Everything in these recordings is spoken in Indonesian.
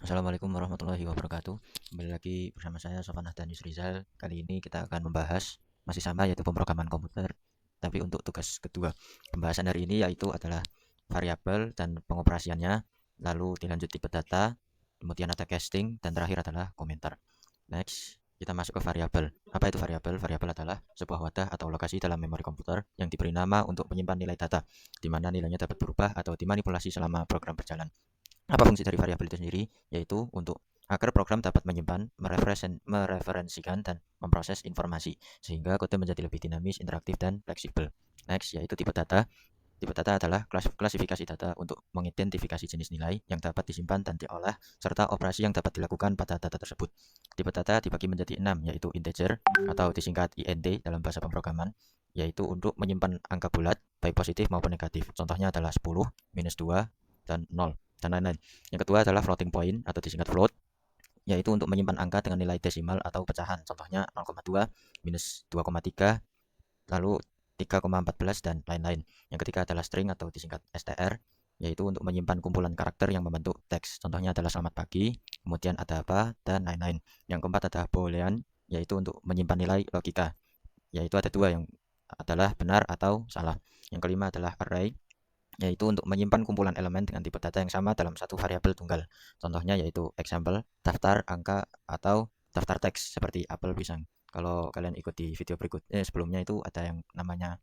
Assalamualaikum warahmatullahi wabarakatuh. Kembali lagi bersama saya Sofan dan Yusrizal. Kali ini kita akan membahas masih sama yaitu pemrograman komputer. Tapi untuk tugas kedua, pembahasan hari ini yaitu adalah variabel dan pengoperasiannya, lalu dilanjut tipe data, kemudian ada casting, dan terakhir adalah komentar. Next, kita masuk ke variabel. Apa itu variabel? Variabel adalah sebuah wadah atau lokasi dalam memori komputer yang diberi nama untuk menyimpan nilai data, di mana nilainya dapat berubah atau dimanipulasi selama program berjalan. Apa fungsi dari variabel itu sendiri? Yaitu untuk agar program dapat menyimpan, mereferensikan, dan memproses informasi, sehingga kode menjadi lebih dinamis, interaktif, dan fleksibel. Next, yaitu tipe data. Tipe data adalah klasifikasi data untuk mengidentifikasi jenis nilai yang dapat disimpan dan diolah, serta operasi yang dapat dilakukan pada data tersebut. Tipe data dibagi menjadi 6, yaitu integer, atau disingkat int dalam bahasa pemrograman, yaitu untuk menyimpan angka bulat, baik positif maupun negatif. Contohnya adalah 10, minus 2, dan 0, dan lain-lain. Yang kedua adalah floating point atau disingkat float, yaitu untuk menyimpan angka dengan nilai desimal atau pecahan. Contohnya 0,2, minus 2,3, lalu 3,14, dan lain-lain. Yang ketiga adalah string atau disingkat str, yaitu untuk menyimpan kumpulan karakter yang membentuk teks. Contohnya adalah selamat pagi, kemudian ada apa, dan lain-lain. Yang keempat adalah boolean, yaitu untuk menyimpan nilai logika, yaitu ada dua, yang adalah benar atau salah. Yang kelima adalah array, yaitu untuk menyimpan kumpulan elemen dengan tipe data yang sama dalam satu variabel tunggal. Contohnya yaitu example, daftar angka, atau daftar teks seperti apel pisang. Kalau kalian ikut di video berikutnya sebelumnya itu ada yang namanya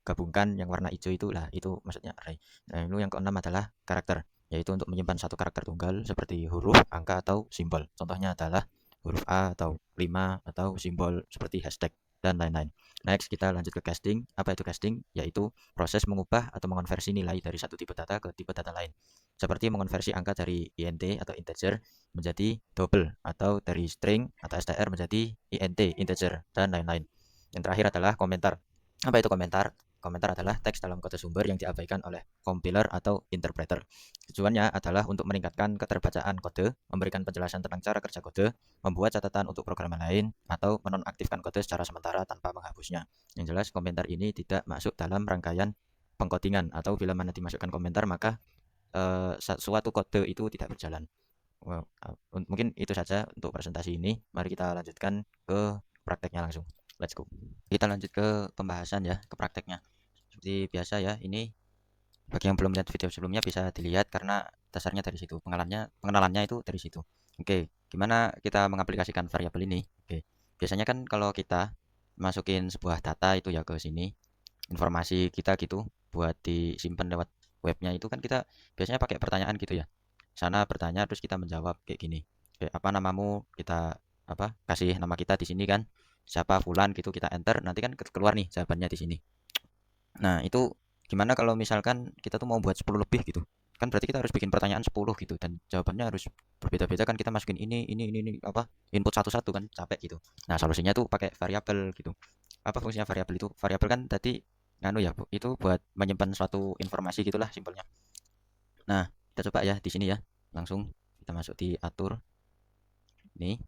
gabungkan yang warna hijau itu lah, itu maksudnya array. Nah, itu yang keenam adalah karakter, yaitu untuk menyimpan satu karakter tunggal seperti huruf, angka, atau simbol. Contohnya adalah huruf A atau 5 atau simbol seperti hashtag dan lain-lain. Next, kita lanjut ke casting. Apa itu casting? Yaitu proses mengubah atau mengonversi nilai dari satu tipe data ke tipe data lain. Seperti mengonversi angka dari int atau integer menjadi double, atau dari string atau str menjadi int, integer, dan lain-lain. Yang terakhir adalah komentar. Apa itu komentar? Komentar adalah teks dalam kode sumber yang diabaikan oleh compiler atau interpreter. Tujuannya adalah untuk meningkatkan keterbacaan kode, memberikan penjelasan tentang cara kerja kode, membuat catatan untuk program lain, atau menonaktifkan kode secara sementara tanpa menghapusnya. Yang jelas, komentar ini tidak masuk dalam rangkaian pengkodingan, atau bila mana dimasukkan komentar maka suatu kode itu tidak berjalan. Well, mungkin itu saja untuk presentasi ini. Mari kita lanjutkan ke prakteknya langsung. Let's go. Kita lanjut ke pembahasan ya, ke prakteknya. Seperti biasa ya, ini bagi yang belum lihat video sebelumnya bisa dilihat karena dasarnya dari situ, pengenalannya itu dari situ. Oke, gimana kita mengaplikasikan variabel ini? Oke, biasanya kan kalau kita masukin sebuah data itu ya ke sini, informasi kita gitu, buat disimpan lewat webnya itu kan kita biasanya pakai pertanyaan gitu ya. Sana bertanya terus kita menjawab kayak gini. Kayak apa namamu? Kita kasih nama kita di sini kan. Siapa Fulan gitu, kita enter, nanti kan keluar nih jawabannya di sini. Nah, itu gimana kalau misalkan kita tuh mau buat 10 lebih gitu? Kan berarti kita harus bikin pertanyaan 10 gitu dan jawabannya harus berbeda-beda kan, kita masukin ini input satu-satu kan capek gitu. Nah, solusinya tuh pakai variabel gitu. Apa fungsinya variabel itu? Variabel kan tadi nganu ya, Bu, itu buat menyimpan suatu informasi gitulah simpelnya. Nah, kita coba ya di sini ya. Langsung kita masuk di atur. Nih,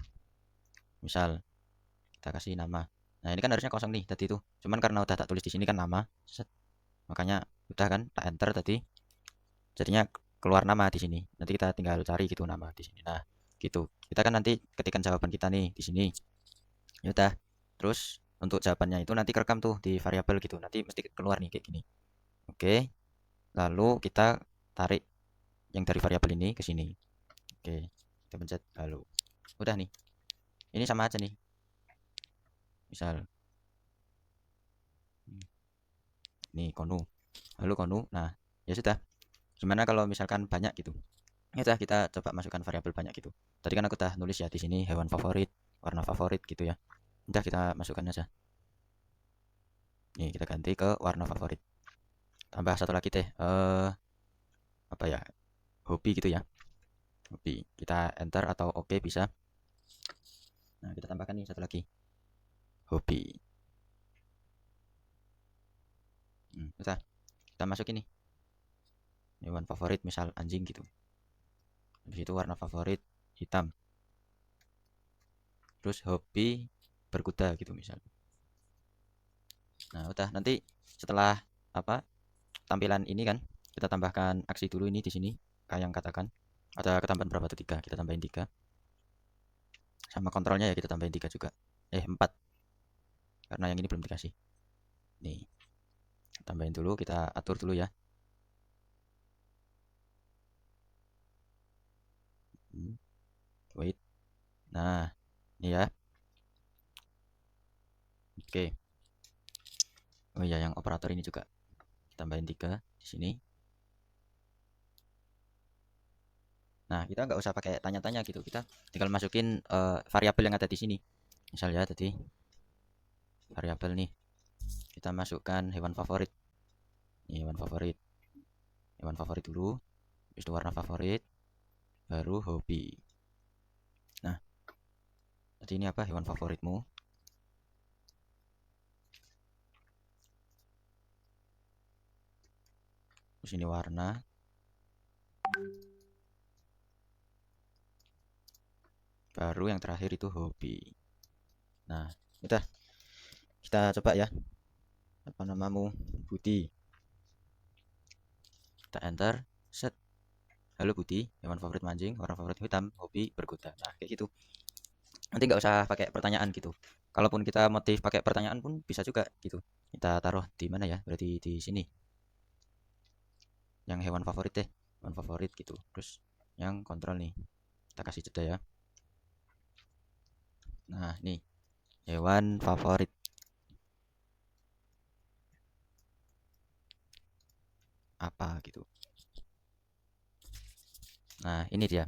misal kita kasih nama. Nah, ini kan harusnya kosong nih tadi itu. Cuman karena udah tak tulis di sini kan nama, makanya udah kan tak enter tadi, jadinya keluar nama di sini. Nanti kita tinggal cari gitu nama di sini. Nah, gitu. Kita kan nanti ketikan jawaban kita nih di sini. Ya udah. Terus untuk jawabannya itu nanti kerekam tuh di variabel gitu. Nanti mesti keluar nih kayak gini. Oke. Lalu kita tarik yang dari variabel ini ke sini. Oke. Kita pencet lalu. Udah nih. Ini sama aja nih. Misal nih konu. Lalu konu. Nah, ya sudah. Gimana kalau misalkan banyak gitu? Ya udah, kita coba masukkan variabel banyak gitu. Tadi kan aku udah nulis ya di sini hewan favorit, warna favorit gitu ya. Udah, kita masukkan aja. Nih kita ganti ke warna favorit. Tambah satu lagi deh. Apa ya? Hobi gitu ya. Hobi. Kita enter atau oke bisa. Nah, kita tambahkan nih satu lagi. Hobi. Udah. Kita masukin nih. Hewan favorit misal anjing gitu. Habis itu warna favorit hitam. Terus hobi berkuda gitu misal. Nah, udah, nanti setelah tampilan ini kan kita tambahkan aksi dulu ini di sini kayak yang katakan Ada ketambahan berapa tuh? 3. Kita tambahin 3. Sama kontrolnya ya kita tambahin 3 juga. 4. Karena yang ini belum dikasih. Nih. Tambahin dulu, kita atur dulu ya. Wait. Nah, ini ya. Oke. Oh iya, yang operator ini juga tambahin 3 di sini. Nah, kita nggak usah pakai tanya-tanya gitu. Kita tinggal masukin variabel yang ada di sini. Misalnya tadi variabel nih. Kita masukkan hewan favorit. Ini hewan favorit. Hewan favorit dulu. Habis itu warna favorit, baru hobi. Nah, tadi ini apa? Hewan favoritmu. Terus ini warna. Baru yang terakhir itu hobi. Nah, udah. Kita coba ya. Apa namamu? Budi. Kita enter. Set. Halo Budi, hewan favorit mancing, warna favorit hitam, hobi berkuda. Nah, kayak gitu. Nanti nggak usah pakai pertanyaan gitu. Kalaupun kita motif pakai pertanyaan pun bisa juga gitu. Kita taruh di mana ya? Berarti di sini. Yang hewan favorit deh, hewan favorit gitu. Terus yang kontrol nih. Kita kasih jeda ya. Nah, nih. Hewan favorit. Apa gitu. Nah, ini dia.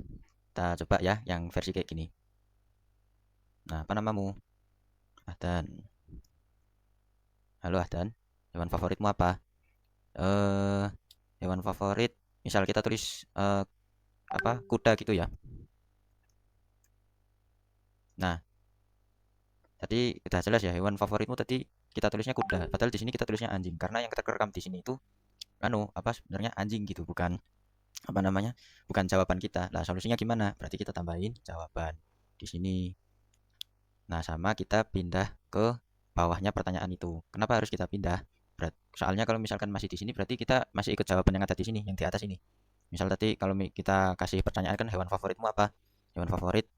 Kita coba ya yang versi kayak gini. Nah, apa namamu? Ahdan. Halo Ahdan. Hewan favoritmu apa? Eh, hewan favorit. Misal kita tulis apa? Kuda gitu ya. Nah, tadi udah jelas ya hewan favoritmu tadi kita tulisnya kuda. Padahal di sini kita tulisnya anjing karena yang kita rekam di sini itu apa sebenarnya anjing gitu, bukan apa namanya? Bukan jawaban kita. Nah, solusinya gimana? Berarti kita tambahin jawaban di sini. Nah, sama kita pindah ke bawahnya pertanyaan itu. Kenapa harus kita pindah? Soalnya kalau misalkan masih di sini berarti kita masih ikut jawaban yang ada di sini, yang di atas ini. Misal tadi kalau kita kasih pertanyaan kan hewan favoritmu apa? Hewan favorit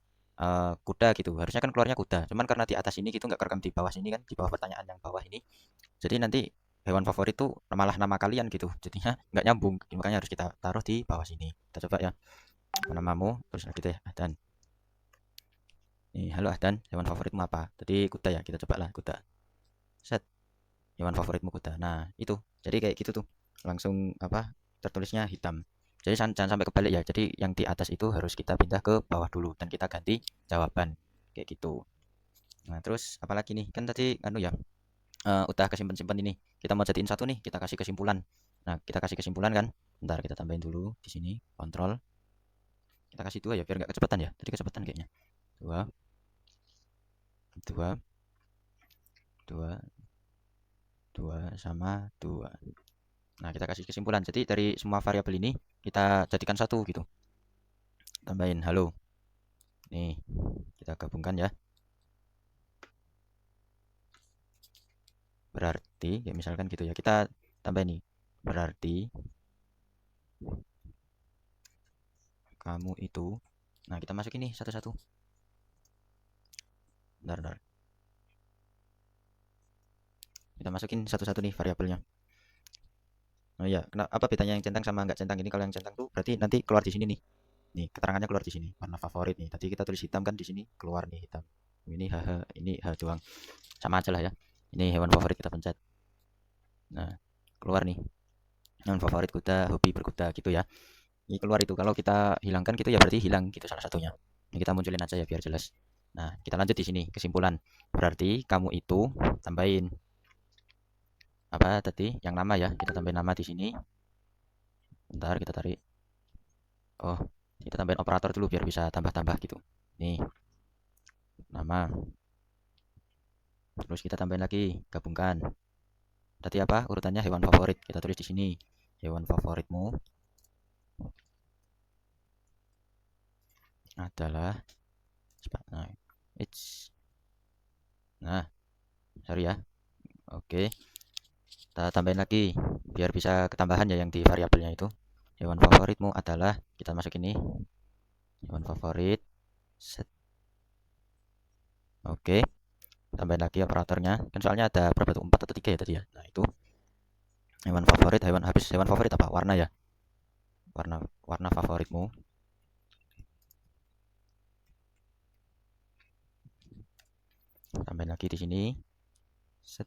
kuda gitu. Harusnya kan keluarnya kuda. Cuman karena di atas ini gitu nggak kerekam di bawah sini kan, di bawah pertanyaan yang bawah ini. Jadi nanti hewan favorit itu malah nama kalian gitu. Jadinya nggak nyambung. Makanya harus kita taruh di bawah sini. Kita coba ya. Namamu terus lagi deh dan nih, halo Ahdan, hewan favoritmu apa? Tadi kuda ya, kita coba lah kuda. Set, hewan favoritmu kuda. Nah, itu. Jadi kayak gitu tuh. Langsung apa? Tertulisnya hitam. Jadi jangan sampai kebalik ya. Jadi yang di atas itu harus kita pindah ke bawah dulu dan kita ganti jawaban. Kayak gitu. Nah, terus apalagi nih? Kan tadi anu ya, udah kesimpan-simpan ini. Kita mau jadiin satu nih, kita kasih kesimpulan. Nah, kita kasih kesimpulan kan. Bentar kita tambahin dulu di sini, kontrol. Kita kasih 2 ya biar nggak kecepatan ya. Tadi kecepatan kayaknya. 2 2 2 2 sama 2. Nah, kita kasih kesimpulan. Jadi dari semua variabel ini kita jadikan satu gitu. Tambahin halo. Nih, kita gabungkan ya. Berarti ya misalkan gitu ya. Kita tambah nih. Berarti kamu itu. Nah, kita masukin nih satu-satu. Bentar. Kita masukin satu-satu nih variabelnya. Oh iya, apa bedanya yang centang sama nggak centang ini? Kalau yang centang tuh berarti nanti keluar di sini nih. Nih, keterangannya keluar di sini. Warna favorit nih. Tadi kita tulis hitam kan di sini keluar nih hitam. Ini ini doang. Sama aja lah ya. Ini hewan favorit kita pencet. Nah, keluar nih. Hewan favorit kuda, hobi berkuda gitu ya. Ini keluar itu. Kalau kita hilangkan gitu ya berarti hilang gitu salah satunya. Ini kita munculin aja ya biar jelas. Nah, kita lanjut di sini kesimpulan. Berarti kamu itu tambahin apa tadi? Yang nama ya. Kita tambahin nama di sini. Bentar kita tarik. Oh, kita tambahin operator dulu biar bisa tambah-tambah gitu. Nih, nama. Terus kita tambahin lagi, gabungkan. Tadi apa? Urutannya hewan favorit. Kita tulis di sini. Hewan favoritmu adalah nah, nah, sorry ya. Oke. Kita tambahin lagi biar bisa ketambahan ya yang di variabelnya itu. Hewan favoritmu adalah kita masuk ini. hewan favorit. Set. Oke, tambahin lagi operatornya. Kan soalnya ada berapa tuh? 4 atau 3 ya tadi ya. Nah, itu hewan favorit, hewan habis hewan favorit apa? Warna ya. Warna warna favoritmu. Tambahin lagi di sini. Set.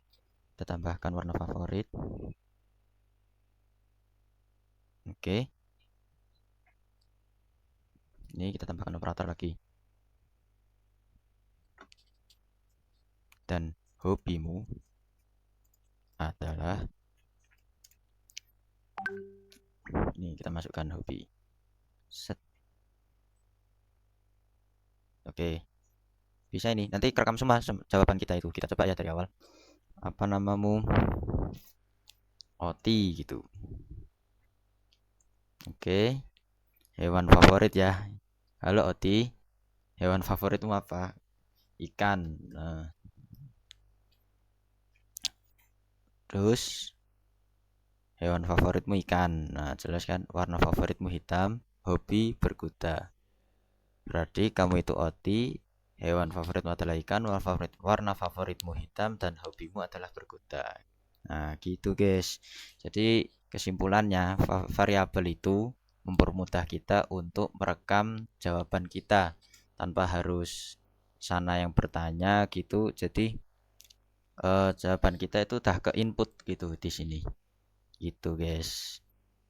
Kita tambahkan warna favorit. Oke. Ini kita tambahkan operator lagi. Dan hobimu adalah, ini kita masukkan hobi. Set. Oke. Bisa ini. Nanti kerekam semua jawaban kita itu. Kita coba ya dari awal. Apa namamu? Oti gitu. Oke. Hewan favorit ya. Halo Oti. Hewan favoritmu apa? Ikan. Nah, terus hewan favoritmu ikan. Nah, jelas kan warna favoritmu hitam, hobi berkuda. Berarti kamu itu Oti, hewan favoritmu adalah ikan, warna favoritmu hitam, dan hobimu adalah berkuda. Nah, gitu guys. Jadi kesimpulannya variabel itu mempermudah kita untuk merekam jawaban kita tanpa harus sana yang bertanya gitu. Jadi jawaban kita itu udah ke input gitu di sini. Gitu guys.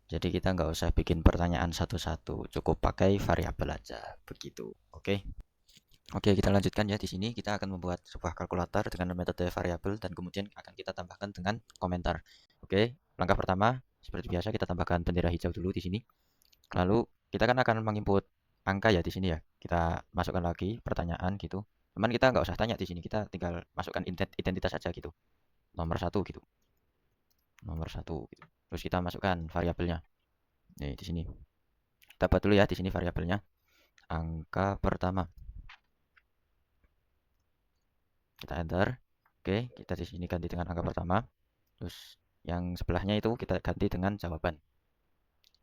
Jadi kita nggak usah bikin pertanyaan satu-satu, cukup pakai variabel aja. Begitu. Oke. Oke, kita lanjutkan ya di sini. Kita akan membuat sebuah kalkulator dengan metode variabel dan kemudian akan kita tambahkan dengan komentar. Oke, langkah pertama seperti biasa kita tambahkan bendera hijau dulu di sini. Lalu kita kan akan menginput angka ya di sini ya. Kita masukkan lagi pertanyaan gitu. Cuman kita nggak usah tanya di sini, kita tinggal masukkan identitas saja gitu. Nomor satu gitu. Nomor satu gitu. Terus kita masukkan variabelnya. Nih di sini. Kita buat dulu ya di sini variabelnya. Angka pertama. Kita enter. Oke, kita di sini ganti dengan angka pertama. Terus yang sebelahnya itu kita ganti dengan jawaban.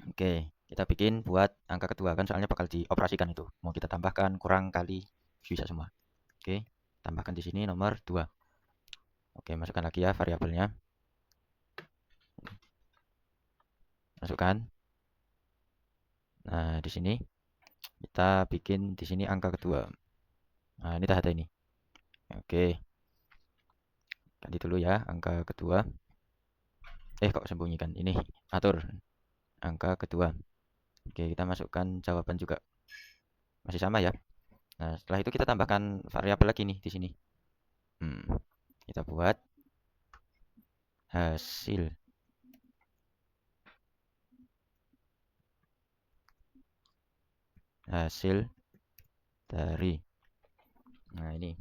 Oke, kita bikin buat angka kedua kan soalnya bakal dioperasikan itu. Mau kita tambahkan, kurang, kali, bisa semua. Oke, tambahkan di sini nomor 2. Oke, masukkan lagi ya variabelnya. Masukkan. Nah, di sini kita bikin di sini angka kedua. Nah, ini ada ini. Oke. Ganti dulu ya angka kedua. Kok sembunyikan? Ini atur angka kedua. Oke, kita masukkan jawaban juga. Masih sama ya. Nah, setelah itu kita tambahkan variabel lagi nih di sini. Kita buat hasil dari. Nah, ini.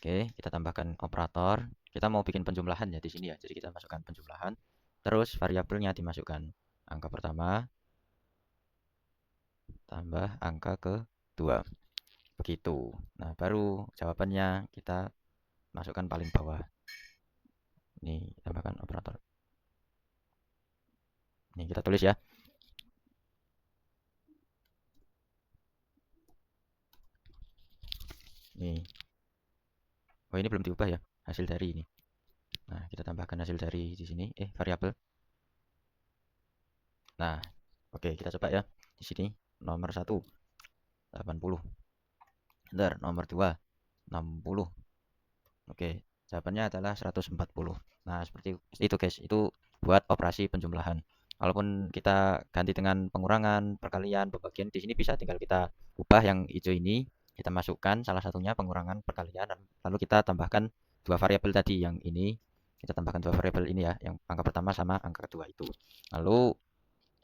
Oke, kita tambahkan operator. Kita mau bikin penjumlahan ya di sini ya. Jadi kita masukkan penjumlahan. Terus variabelnya dimasukkan. Angka pertama tambah angka kedua. Begitu. Nah, baru jawabannya kita masukkan paling bawah. Ini tambahkan operator. Ini kita tulis ya. Nih. Oh, ini belum diubah ya. Hasil dari ini. Nah, kita tambahkan hasil dari di sini. Variabel. Nah, oke, kita coba ya. Di sini nomor 1 80. Bentar, nomor 2 60. Oke, jawabannya adalah 140. Nah, seperti itu guys. Itu buat operasi penjumlahan. Walaupun kita ganti dengan pengurangan, perkalian, pembagian, di sini bisa tinggal kita ubah yang hijau ini, kita masukkan salah satunya pengurangan, perkalian, lalu kita tambahkan dua variabel tadi yang ini, kita tambahkan dua variabel ini ya, yang angka pertama sama angka kedua itu. Lalu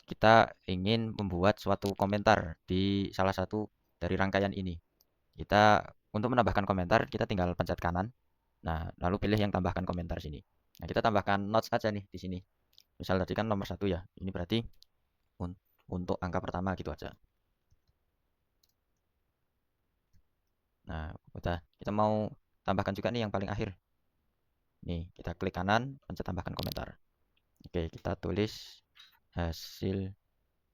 kita ingin membuat suatu komentar di salah satu dari rangkaian ini. Kita untuk menambahkan komentar, kita tinggal pencet kanan. Nah, lalu pilih yang tambahkan komentar sini. Nah, kita tambahkan notes aja nih di sini. Misal tadi kan nomor 1 ya. Ini berarti untuk angka pertama gitu aja. Nah, udah. Kita mau tambahkan juga nih yang paling akhir. Nih, kita klik kanan, pencet tambahkan komentar. Oke, kita tulis hasil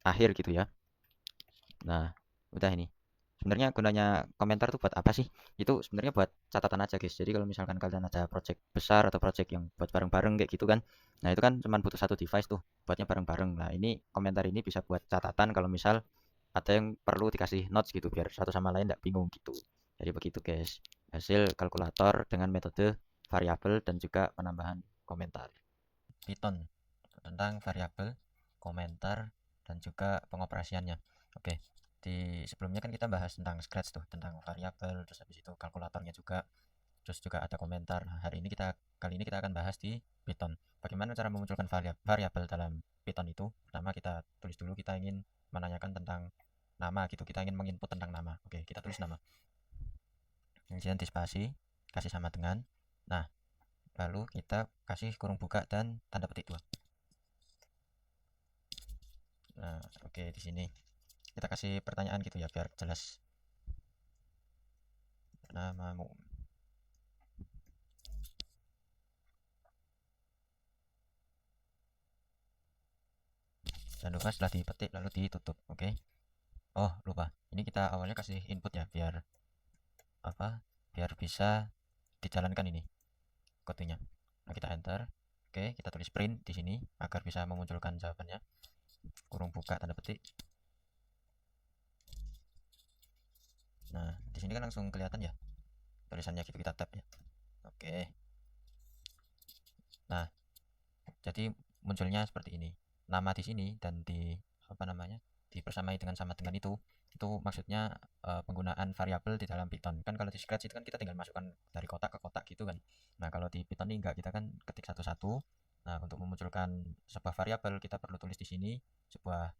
akhir gitu ya. Nah, udah ini. Sebenarnya gunanya komentar tuh buat apa sih? Itu sebenarnya buat catatan aja, guys. Jadi kalau misalkan kalian ada project besar atau project yang buat bareng-bareng kayak gitu kan. Nah, itu kan cuma butuh satu device tuh buatnya bareng-bareng. Nah, ini komentar ini bisa buat catatan kalau misal ada yang perlu dikasih notes gitu biar satu sama lain tidak bingung gitu. Jadi begitu, guys. Hasil kalkulator dengan metode variabel dan juga penambahan komentar. Python tentang variabel, komentar, dan juga pengoperasiannya. Oke, di sebelumnya kan kita bahas tentang Scratch tuh, tentang variabel, terus habis itu kalkulatornya juga, terus juga ada komentar. Nah, kali ini kita akan bahas di Python. Bagaimana cara memunculkan variabel dalam Python itu? Pertama kita tulis dulu, kita ingin menanyakan tentang nama gitu, kita ingin menginput tentang nama. Oke, kita tulis nama. Kemudian di spasi, kasih sama dengan. Nah, lalu kita kasih kurung buka dan tanda petik 2. Nah, oke, di sini kita kasih pertanyaan gitu ya biar jelas. Namamu. Jangan lupa setelah dipetik lalu ditutup. Oke. Oh, lupa. Ini kita awalnya kasih input ya biar apa? Biar bisa dijalankan ini kodenya. Nah, kita enter. Oke, kita tulis print di sini agar bisa memunculkan jawabannya. Kurung buka tanda petik. Nah, di sini kan langsung kelihatan ya tulisannya gitu, kita tap ya. Oke. Nah, jadi munculnya seperti ini. Nama di sini dan di apa namanya? Dipersamai dengan sama dengan itu maksudnya penggunaan variabel di dalam Python. Kan kalau di Scratch itu kan kita tinggal masukkan dari kotak ke kotak gitu kan. Nah, kalau di Python ini enggak, kita kan ketik satu-satu. Nah, untuk memunculkan sebuah variabel kita perlu tulis di sini sebuah,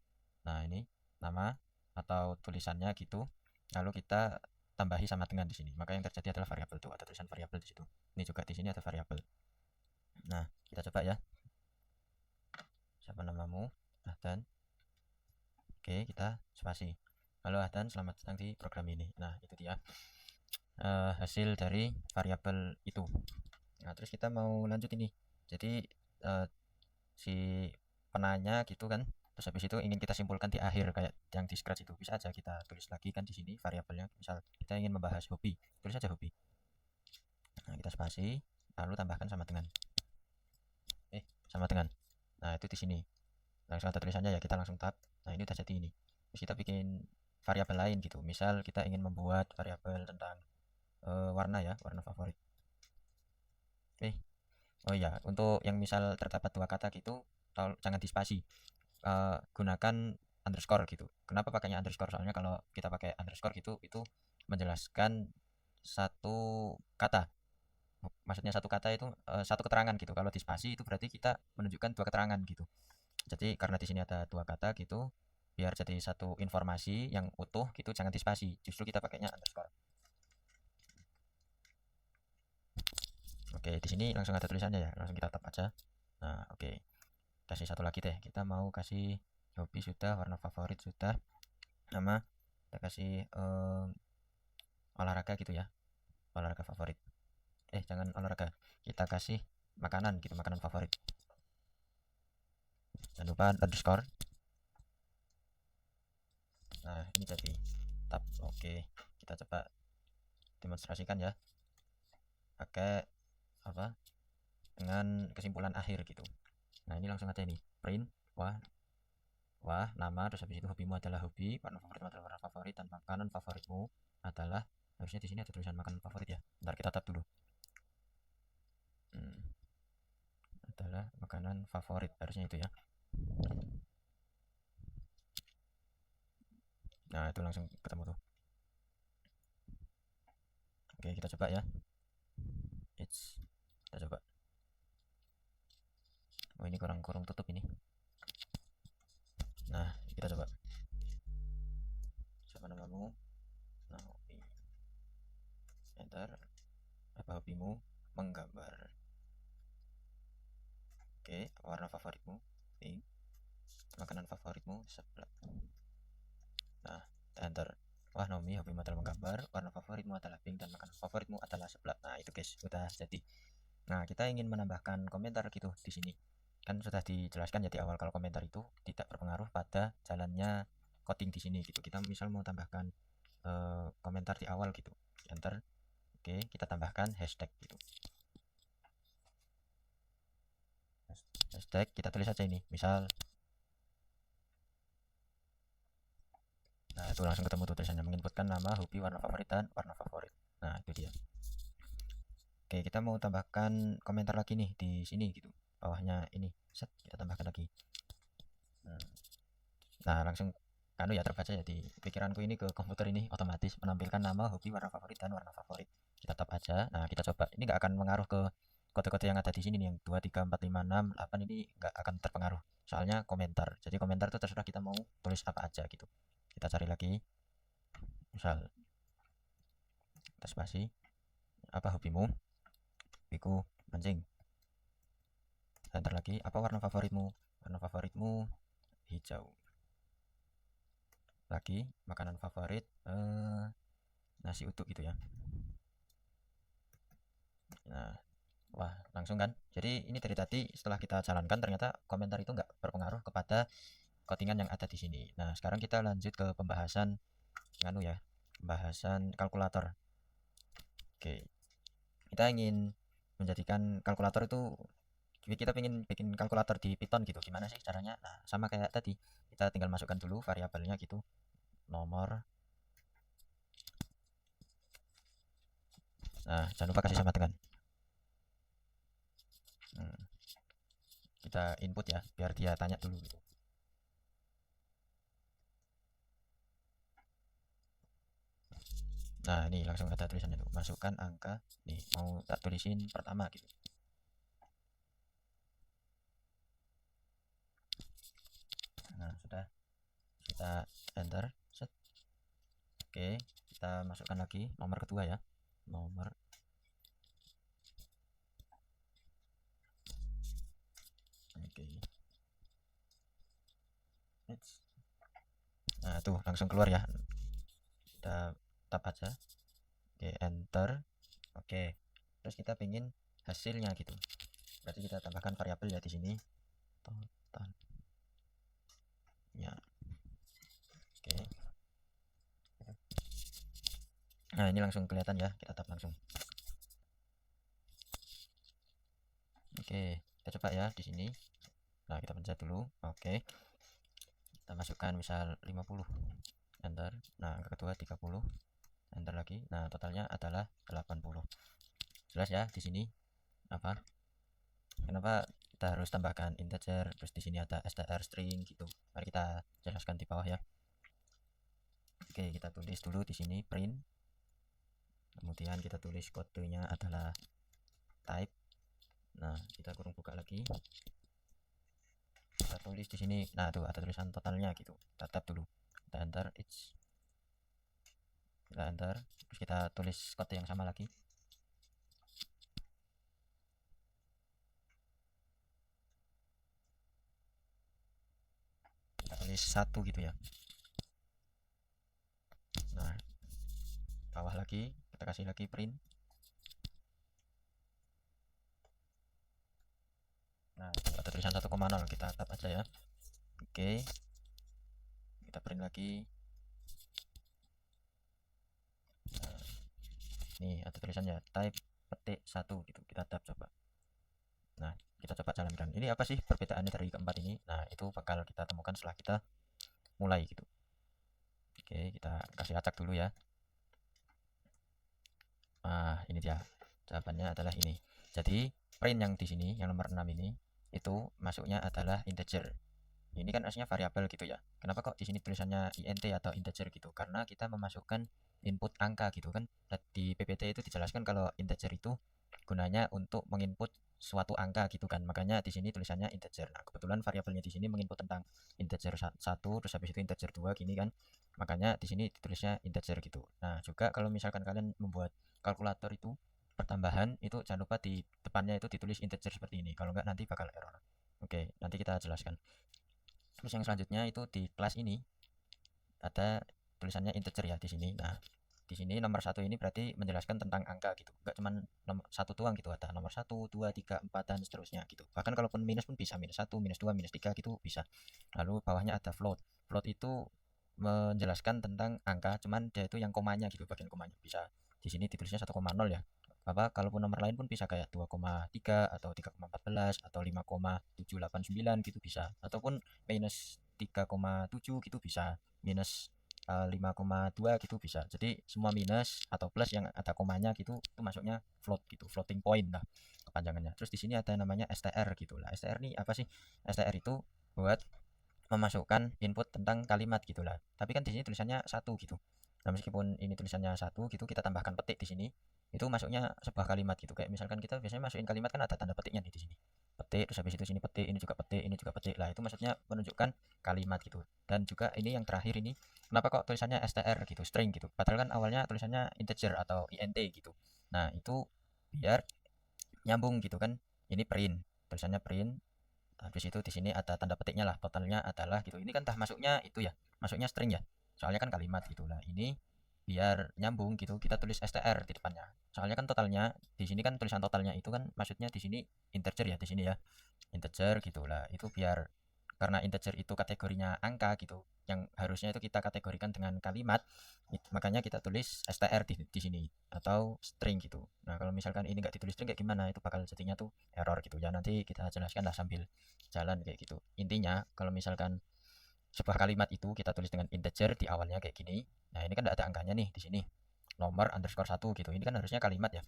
nah ini nama atau tulisannya gitu. Lalu kita tambahi sama dengan di sini. Maka yang terjadi adalah variabel tuh, ada tulisan variabel di situ. Ini juga di sini ada variabel. Nah, kita coba ya. Siapa namamu? Ahdan. Oke, kita spasi. Halo Ahdan, selamat datang di program ini. Nah, itu dia hasil dari variabel itu. Nah, terus kita mau lanjut ini. Jadi si penanya gitu kan, terus habis itu ingin kita simpulkan di akhir kayak yang di Scratch itu. Bisa aja kita tulis lagi kan di sini variabelnya. Misal kita ingin membahas hobi, tulis aja hobi. Nah, kita spasi, lalu tambahkan sama dengan. Sama dengan. Nah, itu di sini. Langsung ada tulisannya ya, kita langsung tab. Nah, ini udah jadi ini. Terus kita bikin variabel lain gitu. Misal kita ingin membuat variabel tentang warna ya, warna favorit. Oke. Oh iya, untuk yang misal terdapat dua kata gitu, jangan dispasi. Gunakan underscore gitu. Kenapa pakainya underscore? Soalnya kalau kita pakai underscore gitu, itu menjelaskan satu kata. Maksudnya satu kata itu satu keterangan gitu. Kalau dispasi itu berarti kita menunjukkan dua keterangan gitu. Jadi karena di sini ada dua kata gitu, biar jadi satu informasi yang utuh gitu, jangan dispasi. Justru kita pakainya underscore. Oke, di sini langsung ada tulisannya ya, langsung kita tap aja. Nah, oke. Kasih satu lagi deh. Kita mau kasih hobi sudah, warna favorit sudah, nama kita kasih olahraga gitu ya, olahraga favorit. Jangan olahraga, kita kasih makanan gitu, makanan favorit. Jangan lupa underscore. Nah, ini jadi tab. Oke, kita coba demonstrasikan ya pakai apa, dengan kesimpulan akhir gitu. Nah, ini langsung aja ini print. Wah nama, terus habis itu hobimu adalah hobi, warna favoritmu adalah warna favorit, dan makanan favoritmu adalah, harusnya di sini ada tulisan makanan favorit ya, bentar kita tab dulu. Adalah makanan favorit, harusnya itu ya. Nah, itu langsung ketemu tuh. Oke, kita coba ya. Kita coba. Oh, ini kurang tutup ini. Nah, kita coba. Siapa namamu? Nah, hobi. Enter. Apa hobimu? Menggambar. Oke, warna favoritmu? Pink. Makanan favoritmu? Seblak. Nah, enter. Wah, Nomi, hobimu adalah menggambar, warna favoritmu adalah pink, dan makanan favoritmu adalah seblak. Nah, itu guys, udah jadi. Nah, kita ingin menambahkan komentar gitu di sini. Kan sudah dijelaskan ya di awal kalau komentar itu tidak berpengaruh pada jalannya coding di sini gitu. Kita misal mau tambahkan komentar di awal gitu, enter. Oke, kita tambahkan hashtag gitu. Hashtag kita tulis aja ini, misal. Nah, itu langsung ketemu tuh tulisannya, menginputkan nama, hobi, warna favorit, dan warna favorit. Nah, itu dia. Oke, kita mau tambahkan komentar lagi nih di sini gitu. Bawahnya ini, set, kita tambahkan lagi. Nah, langsung ya terbaca ya di pikiranku ini, ke komputer ini otomatis menampilkan nama, hobi, warna favorit, dan warna favorit. Kita tap aja. Nah, kita coba. Ini nggak akan mengaruh ke kode-kode yang ada di sini nih, yang 2, 3, 4, 5, 6, 8 ini nggak akan terpengaruh. Soalnya komentar. Jadi komentar itu terserah kita mau tulis apa aja gitu. Kita cari lagi. Misal kita spasi. Apa hobimu? Hobiku mancing. Enter lagi. Apa warna favoritmu? Warna favoritmu hijau. Lagi makanan favorit nasi uduk gitu ya. Nah, wah langsung kan. Jadi ini dari tadi setelah kita jalankan ternyata komentar itu nggak berpengaruh kepada codingan yang ada di sini. Nah, sekarang kita lanjut ke pembahasan pembahasan kalkulator. Oke, kita ingin menjadikan kalkulator itu, kita ingin bikin kalkulator di Python gitu. Gimana sih caranya? Nah, sama kayak tadi, kita tinggal masukkan dulu variabelnya gitu, nomor. Nah, jangan lupa kasih sama dengan kita input ya, biar dia tanya dulu gitu. Nah, ini langsung ada tulisannya tuh, masukkan angka. Nih, mau tak tulisin pertama gitu. Nah, sudah. Kita enter. Set. Oke, kita masukkan lagi nomor kedua ya. Nomor. Oke. Nah, tuh langsung keluar ya. Kita tap aja. Oke, enter. Oke. Terus kita pingin hasilnya gitu. Berarti kita tambahkan variabel ya di sini. Total. Ya. Oke. Nah, ini langsung kelihatan ya. Kita tap langsung. Oke, kita coba ya di sini. Nah, kita pencet dulu. Oke. Kita masukkan misal 50. Enter. Nah, angka kedua 30. Enter lagi. Nah, totalnya adalah 80. Jelas ya di sini apa? Kenapa kita harus tambahkan integer, terus di sini ada str string gitu. Mari kita jelaskan di bawah ya. Oke, kita tulis dulu di sini print. Kemudian kita tulis kodenya adalah type. Nah, kita kurung buka lagi. Kita tulis di sini. Nah, tuh ada tulisan totalnya gitu. Kita tab dulu. Kita enter it's. Kita enter. Terus kita tulis kode yang sama lagi. Kita tulis 1 gitu ya. Nah, bawah lagi kita kasih lagi print. Nah, ada tulisan 1,0, kita tab aja ya. Oke, kita print lagi. Nah, nih ada tulisannya type petik 1 gitu, kita tab coba. Nah, kita coba jalankan. Ini apa sih perbedaannya dari keempat ini? Nah, itu bakal kita temukan setelah kita mulai gitu. Oke, kita kasih acak dulu ya. Nah, ini dia. Jawabannya adalah ini. Jadi, print yang di sini, yang nomor 6 ini, itu masuknya adalah integer. Ini kan aslinya variabel gitu ya. Kenapa kok di sini tulisannya int atau integer gitu? Karena kita memasukkan input angka gitu kan. Di PPT itu dijelaskan kalau integer itu gunanya untuk menginput suatu angka gitu kan. Makanya di sini tulisannya integer. Nah, kebetulan variabelnya di sini menginput tentang integer 1, terus habis itu integer 2 gini kan. Makanya di sini ditulisnya integer gitu. Nah, juga kalau misalkan kalian membuat kalkulator itu pertambahan, itu jangan lupa di depannya itu ditulis integer seperti ini. Kalau enggak nanti bakal error. Oke, nanti kita jelaskan. Terus yang selanjutnya itu di kelas ini ada tulisannya integer ya di sini. Nah, di sini nomor 1 ini berarti menjelaskan tentang angka gitu. Enggak cuma nomor 1 doang gitu, ada nomor 1, 2, 3, 4 dan seterusnya gitu. Bahkan kalaupun minus pun bisa, minus 1, minus 2, minus 3 gitu bisa. Lalu bawahnya ada float. Float itu menjelaskan tentang angka, cuman dia itu yang komanya gitu, bagian komanya. Bisa di sini ditulisnya 1,0 ya. Apa kalaupun nomor lain pun bisa kayak 2,3 atau 3,14 atau 5,789 gitu bisa. Ataupun minus 3,7 gitu bisa. Minus 5,2 gitu bisa. Jadi semua minus atau plus yang ada komanya gitu itu masuknya float gitu, floating point lah kepanjangannya. Terus di sini ada namanya STR gitu lah. STR nih apa sih? STR itu buat memasukkan input tentang kalimat gitulah. Tapi kan di sini tulisannya satu gitu. Nah, meskipun ini tulisannya satu gitu, kita tambahkan petik di sini, itu masuknya sebuah kalimat gitu. Kayak misalkan kita biasanya masukin kalimat kan ada tanda petiknya nih di sini. Petik, terus habis itu sini petik, ini juga petik, ini juga petik. Lah, itu maksudnya menunjukkan kalimat gitu. Dan juga ini yang terakhir ini, kenapa kok tulisannya str gitu, string gitu. Padahal kan awalnya tulisannya integer atau int gitu. Nah, itu biar nyambung gitu kan. Ini print, tulisannya print. Habis itu di sini ada tanda petiknya lah, totalnya adalah gitu. Ini kan tah masuknya itu ya, masuknya string ya. Soalnya kan kalimat gitu lah. Ini biar nyambung gitu, kita tulis str di depannya. Soalnya kan totalnya di sini kan tulisan totalnya itu kan maksudnya di sini integer ya di sini ya. Integer gitulah. Itu biar karena integer itu kategorinya angka gitu, yang harusnya itu kita kategorikan dengan kalimat, makanya kita tulis str di sini atau string gitu. Nah kalau misalkan ini nggak ditulis string kayak gimana, itu bakal jadinya tuh error gitu ya. Nanti kita jelaskan lah sambil jalan kayak gitu. Intinya kalau misalkan sebuah kalimat itu kita tulis dengan integer di awalnya kayak gini, nah ini kan ada angkanya nih di sini, nomor underscore satu gitu. Ini kan harusnya kalimat ya,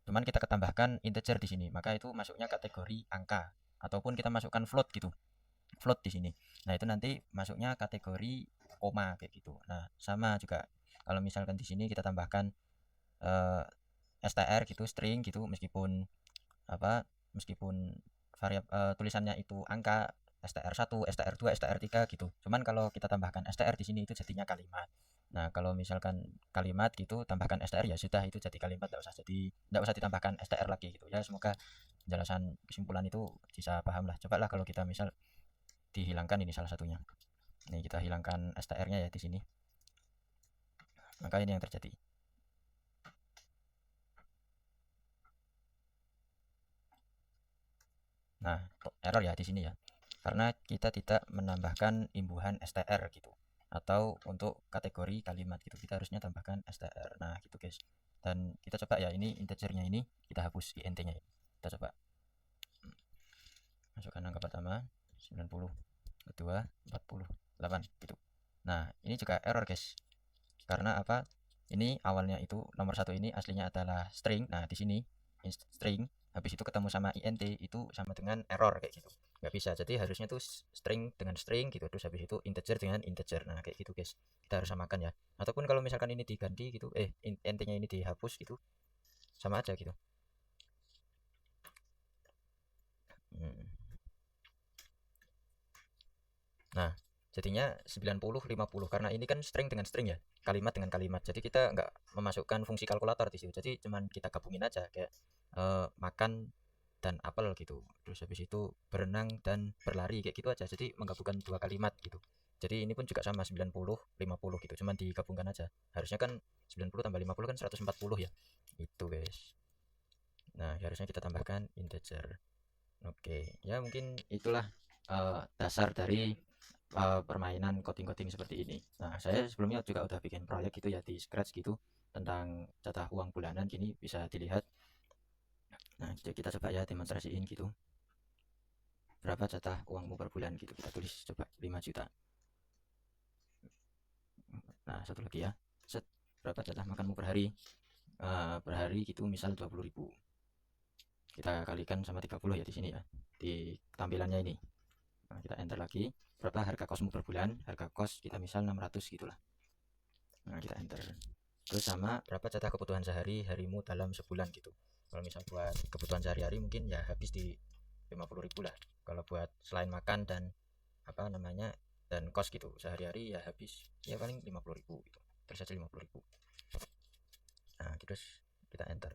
cuman kita ketambahkan integer di sini, maka itu masuknya kategori angka. Ataupun kita masukkan float gitu, float di sini. Nah, itu nanti masuknya kategori koma kayak gitu. Nah, sama juga kalau misalkan di sini kita tambahkan eh, str gitu, string gitu, meskipun apa, meskipun tulisannya itu angka str1, str2, str3 gitu. Cuman kalau kita tambahkan str di sini itu jadinya kalimat. Nah, kalau misalkan kalimat gitu tambahkan str ya sudah itu jadi kalimat, enggak usah ditambahkan str lagi gitu ya. Semoga penjelasan kesimpulan itu bisa paham lah. Coba lah kalau kita misal dihilangkan ini salah satunya. Ini kita hilangkan str-nya ya di sini. Maka ini yang terjadi. Nah, error ya di sini ya. Karena kita tidak menambahkan imbuhan str gitu. Atau untuk kategori kalimat gitu, kita harusnya tambahkan str. Nah, gitu guys. Dan kita coba ya, ini integernya ini kita hapus int-nya. Kita coba masukkan angka pertama 90, kedua 48 gitu. Nah, ini juga error guys. Karena apa? Ini awalnya itu nomor satu ini aslinya adalah string. Nah, di sini string habis itu ketemu sama int itu sama dengan error kayak gitu. Nggak bisa. Jadi harusnya tuh string dengan string gitu, terus habis itu integer dengan integer. Nah, kayak gitu guys. Kita harus samakan ya. Ataupun kalau misalkan ini diganti gitu, int-nya ini dihapus gitu, sama aja gitu. Hmm. Nah, jadinya 90 50 karena ini kan string dengan string ya, kalimat dengan kalimat. Jadi kita nggak memasukkan fungsi kalkulator di situ. Jadi cuman kita gabungin aja kayak makan dan apel gitu. Terus habis itu berenang dan berlari kayak gitu aja. Jadi menggabungkan dua kalimat gitu. Jadi ini pun juga sama 90 50 gitu. Cuman digabungkan aja. Harusnya kan 90 tambah 50 kan 140 ya. Itu guys. Nah, harusnya kita tambahkan integer. Oke, ya mungkin itulah dasar dari permainan coding-coding seperti ini. Nah, saya sebelumnya juga udah bikin proyek gitu ya di Scratch gitu tentang jatah uang bulanan gini bisa dilihat. Nah, jadi kita coba ya demonstrasiin gitu. Berapa jatah uangmu per bulan gitu. Kita tulis coba 5 juta. Nah, satu lagi ya. Set, berapa jatah makanmu per hari? Per hari gitu misal 20.000. Kita kalikan sama 30 ya di sini ya. Di tampilannya ini. Nah, kita enter lagi. Berapa harga kosmu per bulan? Harga kos kita misal 600 gitulah. Nah, kita enter. Terus sama berapa jatah kebutuhan sehari harimu dalam sebulan gitu. Kalau misal buat kebutuhan sehari-hari mungkin ya habis di 50.000 lah. Kalau buat selain makan dan apa namanya dan kos gitu sehari-hari ya habis ya paling 50.000 gitu. Terus aja 50.000. Nah, terus kita enter.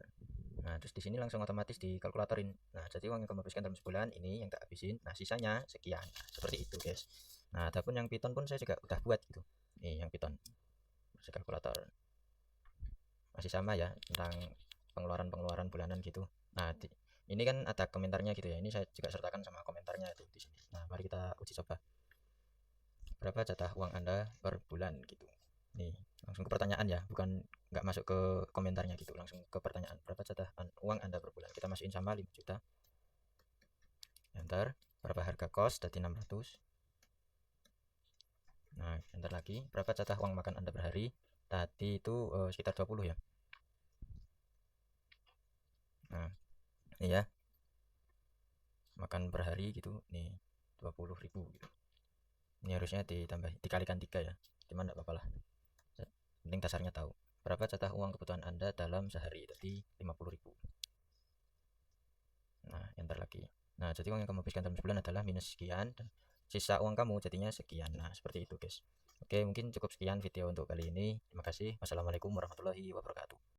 Nah, terus di sini langsung otomatis dikalkulatorin. Nah, jadi uang yang kamu habiskan dalam sebulan ini yang tak habisin. Nah, sisanya sekian. Nah, seperti itu, guys. Nah, adapun yang Python pun saya juga udah buat gitu. Nih, yang Python. Masih kalkulator. Masih sama ya tentang pengeluaran-pengeluaran bulanan gitu. Nah, ini kan ada komentarnya gitu ya. Ini saya juga sertakan sama komentarnya itu di sini. Nah, mari kita uji coba. berapa jatah uang Anda per bulan gitu. Nih, langsung ke pertanyaan ya, bukan nggak masuk ke komentarnya gitu, langsung ke pertanyaan. Berapa jatah uang Anda per bulan? Kita masukin sama 5 juta. Enter. Berapa harga kos? Tadi 600. Nah, enter lagi. Berapa jatah uang makan Anda per hari? Tadi itu sekitar 20 ya. Nah, ini ya. Makan per hari gitu. Nih, 20.000 gitu. Ini harusnya ditambah dikalikan 3 ya. Cuman enggak apa-apa lah. Penting dasarnya tahu. Berapa jatah uang kebutuhan Anda dalam sehari? Tadi 50.000. Nah, enter lagi. Nah, jadi uang yang kamu habiskan dalam sebulan adalah minus sekian dan sisa uang kamu jadinya sekian. Nah, seperti itu, guys. Oke, mungkin cukup sekian video untuk kali ini. Terima kasih. Wassalamualaikum warahmatullahi wabarakatuh.